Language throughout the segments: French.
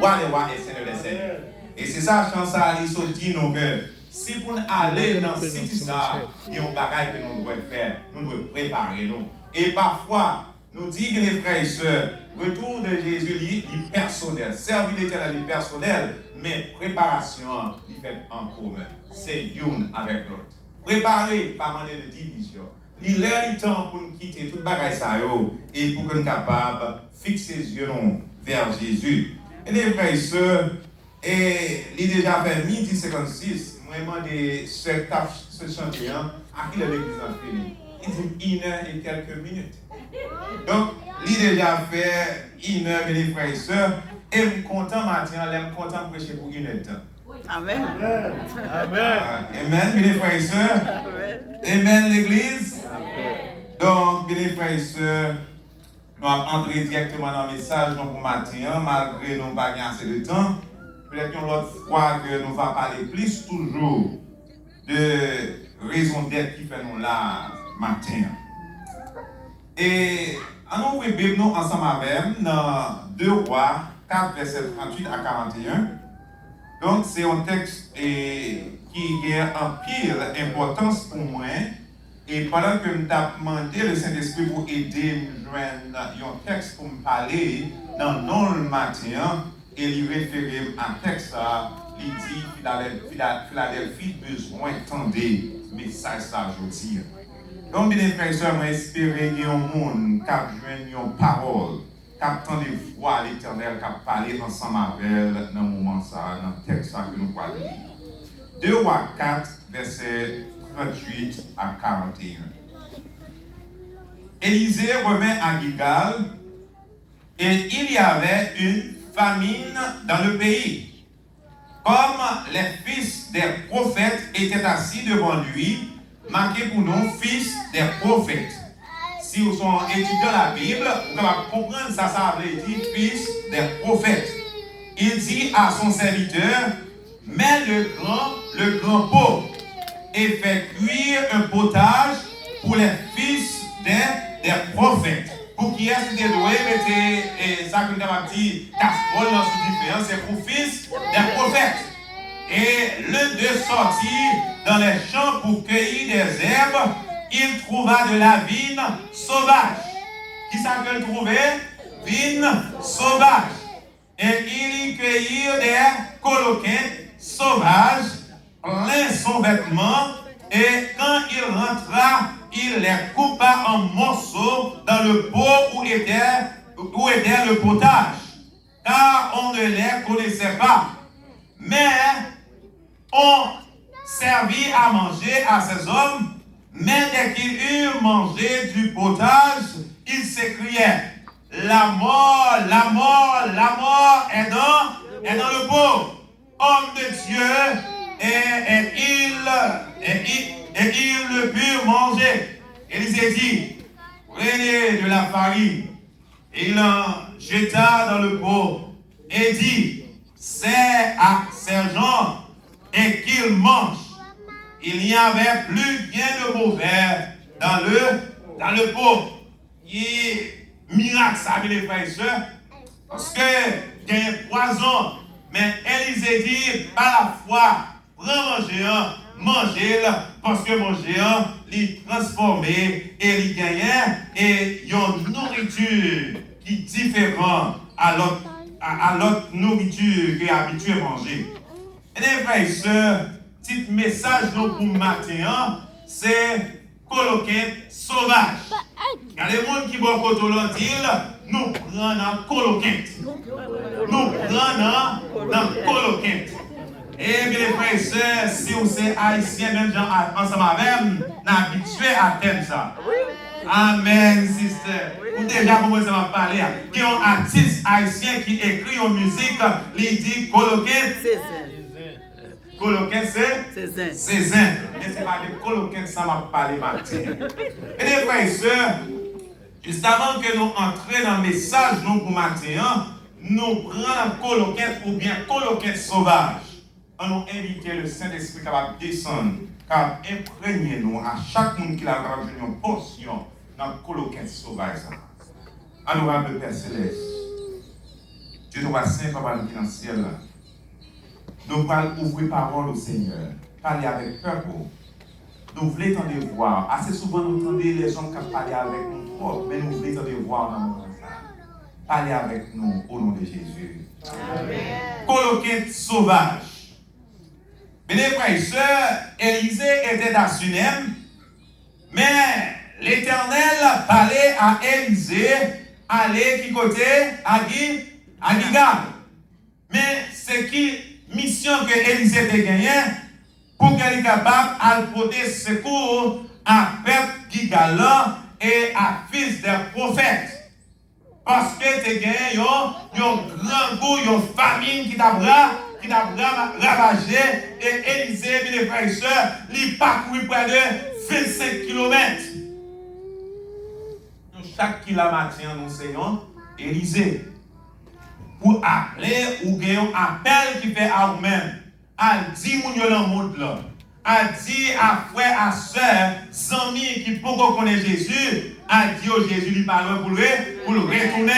roi des rois et seigneur des seigneurs. Et c'est ça, chance ça, il se dit nous que si pour aller dans ce site, il y a un bagage que nous devons faire, nous devons préparer nous. Et parfois, nous dit que les frères et sœurs, retour de Jésus, il est personnel, servir l'Éternel est personnel, mais préparation, il fait en commun. C'est une avec l'autre. Préparer par manière de division. Il est le temps pour nous quitter tout le bagage et pour qu'on soit capable de fixer les yeux vers Jésus. Et les frères et sœurs, et il a déjà fait 12h56, vraiment ce chantier, à qui l'église a fini. Il dit 1 heure et quelques minutes. Donc, il a déjà fait 1 heure, mes frères et sœurs, et je suis content maintenant, je suis content de prêcher pour 1 heure de temps. Amen. Amen. Amen, mes frères et sœurs. Amen, l'église. Donc, mes frères et sœurs, nous allons entrer directement dans le message pour matin, malgré nous pas assez de temps. Peut-être qu'une autre fois que nous allons parler plus toujours de raison d'être qui fait nous là matin. Et nous ouvrons Bible nous ensemble avec dans 2 Rois 4, verset 38 à 41. Donc, c'est un texte qui a un pile importance pour moi. Et pendant que je t'ai demandé le Saint-Esprit pour aider à joindre un texte pour me parler dans le matin, et il réfère à un texte, il dit Philadelphie besoin d'entendre message ça aujourd'hui. Donc, bien frères et sœurs, j'espère qu'il y a un monde qui a joint une parole, qui a tant de voix à l'Éternel, qui a parlé ensemble avec dans le moment ça, dans le texte que nous allons lire. 2 Rois 4, verset 38 à 41. Élisée revint à Gilgal et il y avait une famine dans le pays. Comme les fils des prophètes étaient assis devant lui, marqué pour nous fils des prophètes. Si vous sont étudiants la Bible, vous pouvez comprendre ça, ça veut dire fils des prophètes. Il dit à son serviteur, mets le grand pot et fait cuire un potage pour les fils des prophètes. Pour qui est-ce que vous mettez ça que nous avons dit, casserole dans ce différent, c'est pour fils des prophètes. Et l'un d'eux sortit dans les champs pour cueillir des herbes, il trouva de la vigne sauvage. Qui ça qu'il trouvait? Vigne sauvage. Et il y cueillit des coloquins sauvages, plein son vêtement, et quand il rentra, il les coupa en morceaux dans le pot où était le potage, car on ne les connaissait pas. Mais on servit à manger à ces hommes, mais dès qu'ils eurent mangé du potage, ils s'écriaient, la mort, la mort, la mort est dans le pot. Homme de Dieu, et ils le purent manger. Élisée dit, prenez de la farine. Et il en jeta dans le pot et dit, c'est à ces gens et qu'ils mangent. Il n'y avait plus rien de mauvais dans le pot. Et miracle, ça, les frères et sœurs, parce que il y a un poison. Mais Élisée dit, par la foi, prends mangez-le, parce que manger, il transformé et il gagne, et il y a une nourriture qui est différente à l'autre nourriture qui est habitué à manger. Et les frères et sœurs, petit message pour matin, c'est coloquet sauvage. Il y a des gens qui vont côté nous prenons un coloquet. Nous prenons un coloquet. Et bien les frères et sœurs, si vous êtes haïtiens, même gens ensemble avec nous, nous habitués à thème ça. Amen, sister. Vous déjà commencé à parler. Il y a un artiste haïtien qui écrit en musique, il dit coloquet. Coloquet, c'est Cézanne. Et c'est pas de coloquet que ça m'a parlé matin. Et les frères et sœurs, juste avant que nous entrions dans le message pour matin, nous prenons un coloquet ou bien coloquet sauvage. On nous invite le Saint-Esprit capable de descendre, car imprégnez-nous à chaque monde qui a ramené une portion dans le coloquet sauvage. Honorable Père Céleste, Dieu nous va saint comme dans le ciel. Nous allons ouvrir parole au Seigneur. Parler avec peur. Nous voulons entendre voir. Assez souvent, nous entendons les gens qui parlent avec nous, mais nous voulons entendre voir dans le moment. Parlez avec nous au nom de Jésus. Amen. Coloquette sauvage. Mes frères et sœurs, Élisée était dans Sunem, mais l'Éternel parlait à Élisée, aller qui côté à Gilgal. Mais c'est qui mission que Élisée a gagnée pour qu'elle soit capable de porter secours à peuple Gilgal et à fils des prophètes. Parce que tu as gagné un grand goût, une famine qui t'a ravagé. Et Élisée, mes frères et sœurs, il parcouru près de 25 km. Chaque kilomètre, nous enseignons Élisée. Pour appeler ou gagner un appel qui fait à vous-même. À dire mon yo dans le monde là. À dire à frère, à soeur, amis qui peuvent connaître Jésus. À dire Jésus lui parle pour le retourner.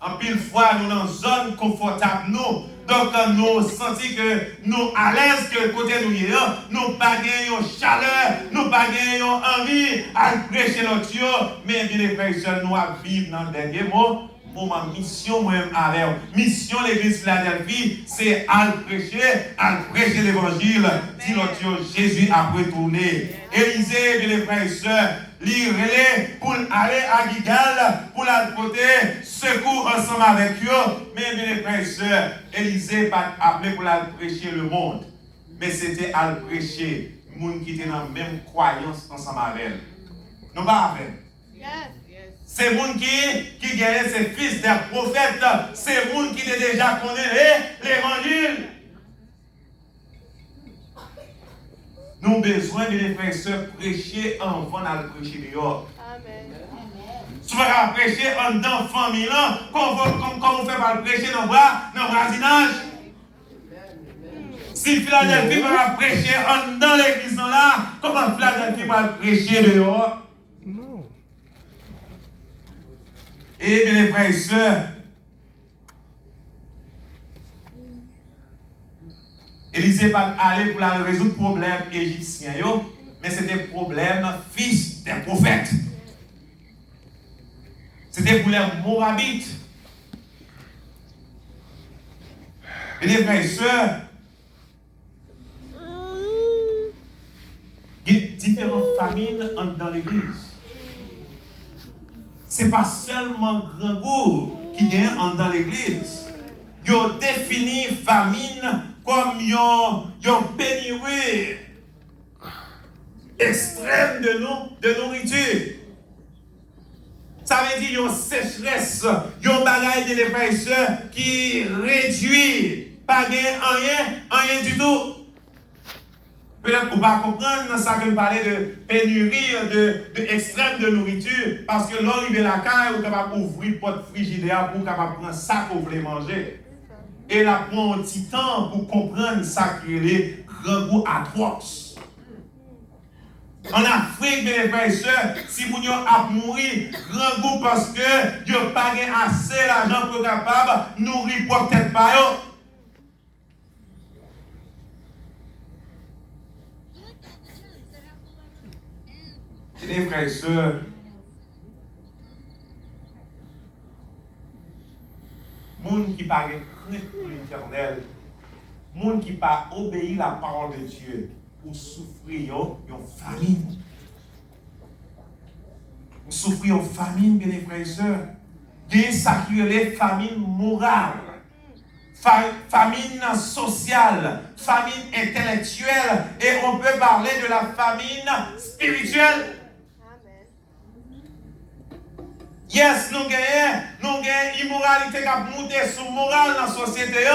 En pile fois, nous dans une zone confortable, nous. Donc, nous sentons que nous à l'aise que côté nous y est, nous pas gagnons chaleur, nous pas gagnons envie à prêcher notre Dieu, mais bien les frères, nous à vivre dans le dernier mot. Pour ma mission, moi-même, avec mission l'église Philadelphie, c'est à prêcher l'évangile. Dit notre Dieu, Jésus a retourné. Élisée, bien les frères et sœurs, l'irélé pour aller à Gilgal, pour la côté, secours ensemble avec eux. Mais bien les frères et sœurs, Élisée pas appelé pour la prêcher le monde. Mais c'était à prêcher les gens qui étaient dans la même croyance ensemble avec elle. Nous pas avec. C'est les gens qui gagnent ces fils des prophètes. C'est les gens qui déjà connaissent l'évangile. Nous avons besoin de les frères et sœurs prêcher avant de prêcher dehors. Amen. Tu vas prêcher en dans la famille, comme on fait pas le prêcher dans le voisinage. Si Philadelphie va prêcher en dans l'église là, comment Philadelphie va prêcher dehors? Non. Et bien les frères et sœurs, Élisée va aller pour résoudre le problème égyptien, mais c'était le problème fils des prophètes. C'était pour les Moabites. Et les frères et sœurs, il y a différentes famines dans l'église. Ce n'est pas seulement grand goût qui vient dans l'église. Il a défini famine comme une pénurie extrême de nourriture. Ça veut dire une sécheresse, une bagaille de l'épaisseur qui réduit, pas rien du tout. Peut-être qu'on va comprendre ça que je parlais de pénurie, de extrême de nourriture, parce que l'on arrive à la caille, on est capable d'ouvrir le porte frigidaire pour capable prendre ça qu'on voulait manger. Et là, prend un petit temps pour comprendre ça qui est les grands goûts atroces. En Afrique, mes frères et sœurs, si vous a mourir, grand goût parce que vous n'avez pas assez d'argent pour être capable de nourrir pour peut-être pas. Les frères et sœurs, monde qui parle crainte pour l'éternel, monde qui pas obéir la parole de Dieu, ou souffrir une famine. Ou souffrir une famine, bien les frères et sœurs. Il y a ça qui est les famines morales, famine sociale, famine intellectuelle, et on peut parler de la famine spirituelle. Yes, nous gagnons immoralité qui a monté sur morale dans la société.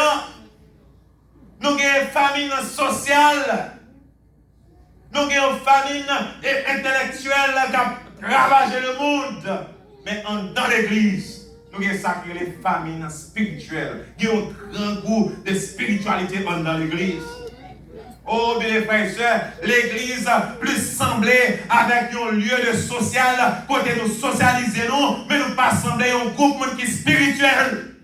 Nous gagnons famine sociale. Nous gagnons famine intellectuelle qui a ravagé le monde. Mais dans l'église, nous gagnons sacré les famines spirituelles. Nous avons un grand goût de spiritualité dans l'église. Oh, bien les frères et sœurs, l'église plus semblée avec un lieu de social, côté nous socialiser, mais nous pas sembler un groupe qui est spirituel.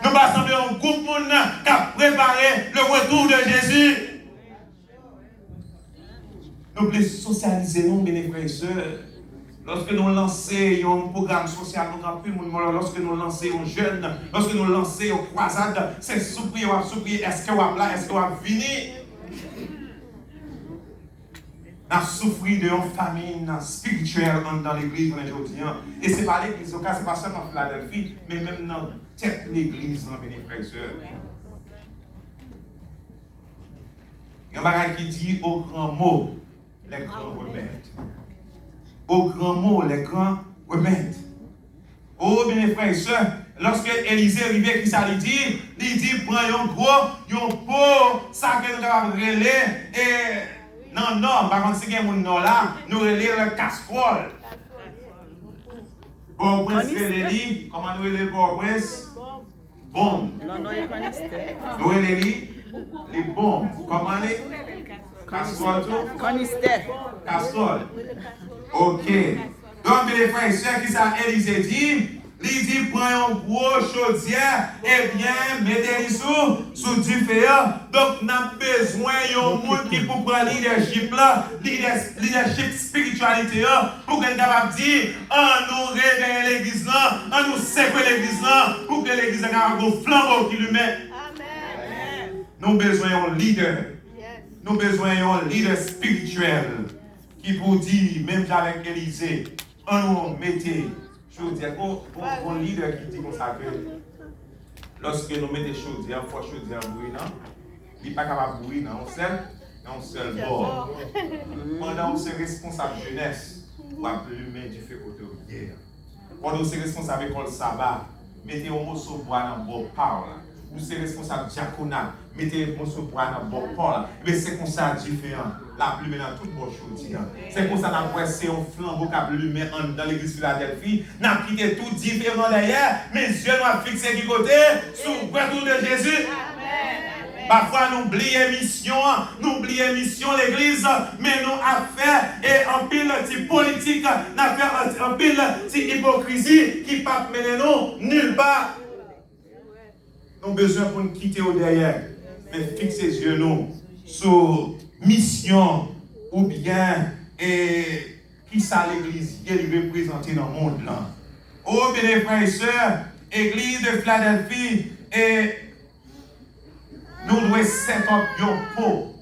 Nous pas sembler un groupe monde qui a préparé le retour de Jésus. Nous voulons socialiser nous, mes frères et sœurs. Lorsque nous lançons un programme social, lorsque nous lançons un jeune, lorsque nous lançons une croisade, c'est souffrir, est-ce que vous êtes là, est-ce que vous êtes venu? Nous avons souffert d'une famine spirituelle dans l'église aujourd'hui. Et ce n'est pas l'église, ce n'est pas seulement Philadelphie, mais même dans toute l'église, mes frères et sœurs. Il y a un bagage qui dit au grand mot, les grands remettent. Au grand mot, les grands remettent. Oh, bien les frères et sœurs, lorsque Élisée arrivait, qui ça lui dit, prends un pot, ça que nous avons relé, et non, par contre, si il y a un nom là, nous relé le casserole. Bon, prince, comment nous relé le bon prince? Bon. Nous relé les bombes. Comment les casserole tout? Casserole. Ok. Donc, les frères et sœurs, qui ça, Élisée dit, il dit, prends un gros chaudière et bien, mettez-le sous du feu. Donc, nous avons besoin d'un monde qui pour prendre leadership là, leadership spiritualité pour que nous capable dire, nous réveiller l'église là, nous séparer l'église là, pour que l'église ait un flambeau qui lui met. Amen. Nous avons besoin d'un leader. Nous avons besoin d'un leader spirituel qui pour dire, même avec Élisée, nous mettez. Je veux dire, un leader qui dit comme ça que lorsque nous mettons des choses, il faut que les choses brûlent, il n'est pas capable de brûler dans un seul bord. Pendant que c'est responsable jeunesse, on va plumer du feu côté de guerre. Pendant que c'est responsable école sabbat, mettez un morceau de bois dans le bord parle. Ou c'est responsable diaconat, mettez un morceau de bois dans le bord parle. Mais c'est comme ça différent. La plume dans toute bonne chose. C'est comme ça qu'on a pressé un flambeau qui a plumé dans l'église Philadelphie. On a quitté tout différent derrière. Mes yeux nous fixés du côté sur le retour de Jésus. Amen. Parfois nous oublions mission l'église, mais nous avons fait et en pile de politique, nous avons fait en pile de hypocrisie qui ne peut pas mener nous nulle part. Nous avons besoin pour nous quitter au derrière, mais fixer les yeux nous sur mission ou bien qui ça l'église qui est représentée dans le monde là. Oh bien les frères et sœurs, église de Philadelphie, et nous devons set up un pot.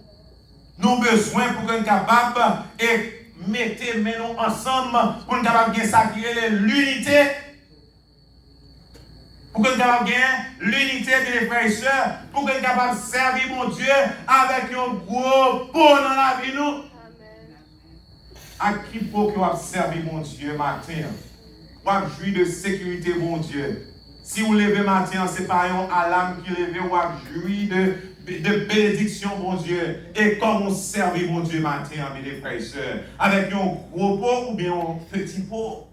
Nous avons besoin pour qu'on soit capable et mettre nous ensemble pour qu'on soit capable de sacrer l'unité. Pour qu'on soit capable de l'unité de les frères et sœurs, pour qu'on soit capable de servir mon Dieu avec un gros pot dans la vie nous. À qui pot que vous servir mon Dieu matin? Vous jouir de sécurité mon Dieu. Si vous levez matin, ce n'est pas un alarme qui lève, vous jouir de bénédiction mon Dieu. Et comment servir mon Dieu matin, mes frères et sœurs? Avec un gros pot ou bien un petit pot?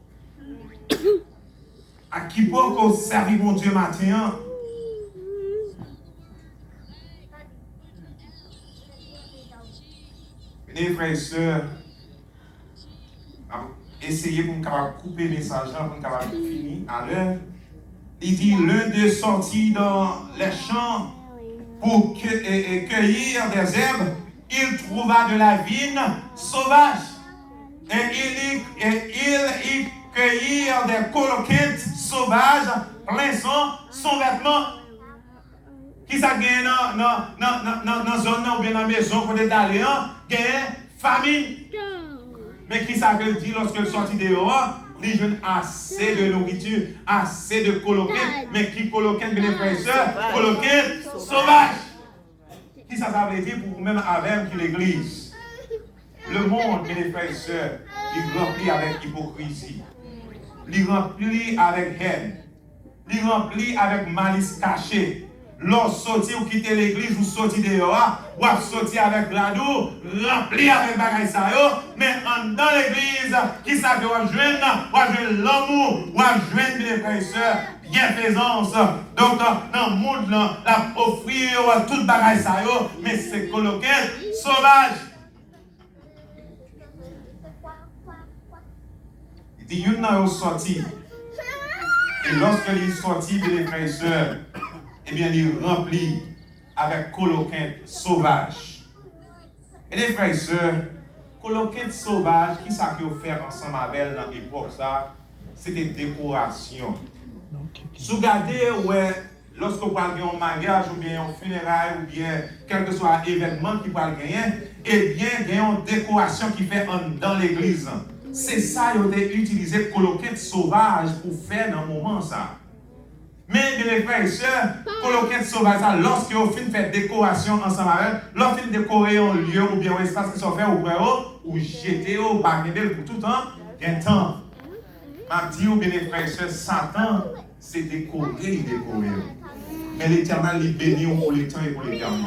À qui peut qu'on servir mon Dieu matin? Les frères et sœurs, essayez pour nous couper le message pour nous finir à l'heure. Il dit l'un d'eux sortit dans les champs pour cueillir des herbes. Il trouva de la vigne sauvage et il y cueillir des coloquettes sauvages, plein son vêtement. Qui ça gagne dans la zone ou bien dans la maison pour d'aller, gagne famine. Mais qui ça veut dire lorsque sortit dehors, les jeunes assez de nourriture, assez de coloquettes, mais qui coloquettes, bien les frères et sœurs, coloquettes sauvages. Qui ça veut dire pour vous-même avec l'église? Le monde, bien les frères et sœurs, il remplit avec hypocrisie. Il remplit avec haine. Il remplit avec malice cachée. Lorsque sorti ou quitter l'église ou sorti dehors, ou sorti avec l'ado, rempli avec bagaille ça yo, mais dans l'église, qui ça que vous joindre l'amour, vous joindre les frères et sœurs, bienfaisance. Donc dans le monde là, la offrir toute bagaille ça yo, mais c'est coloqué sauvage. Il dit, il y a sorti. Et lorsque il est sorti, les frères et sœurs, bien, il est rempli avec coloquinte sauvage. Et les frères et sœurs, coloquinte sauvage, qui ça qu'ils ont fait ensemble avec elle dans l'époque, ça, c'est des décorations. Si vous regardez, ouais, lorsque vous parlez d'un mariage ou bien un funérail ou bien quel que soit l'événement qui va gagner, eh bien, il y a une décoration qui fait dans l'église. C'est ça qu'ils ont utilisé coloquette sauvage pour faire dans le moment ça. Mais bien les frères et sœurs, coloquette sauvage ça, lorsque vous faites décoration ensemble avec, lorsque vous décorez un lieu ou bien un espace qui sont fait au préau, ou jeter au baguette pour tout le temps, il y a un temps. Je dis, bien les frères et sœurs, Satan, c'est décoré. Mais l'Éternel les bénit pour les temps et pour l'éternité.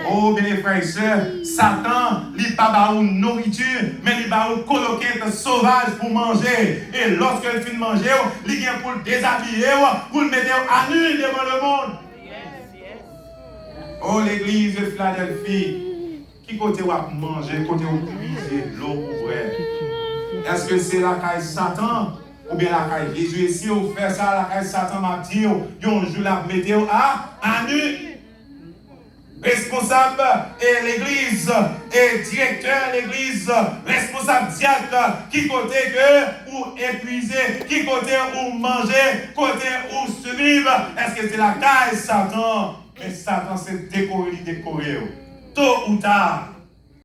Oh, bien les frères et sœurs, Satan, il pas pas une nourriture, mais il va une coloquette sauvage pour manger. Et lorsque il finit de manger, il vient pour le déshabiller, pour le mettre à nu devant le monde. Oh, l'église de Philadelphie, qui côté vous manger, côté vous puiser l'eau pour vrai? Est-ce que c'est la caille Satan? Ou bien la caille Jésus? Et si vous faites ça, la caille Satan m'a dit, un jour la mettez à nu. Responsable et l'église, et directeur de l'église, responsable diacre, qui côté que ou épuisé, qui côté ou manger, côté ou survivre. Est-ce que c'est la caille Satan? Mais Satan c'est décoré. Tôt ou tard,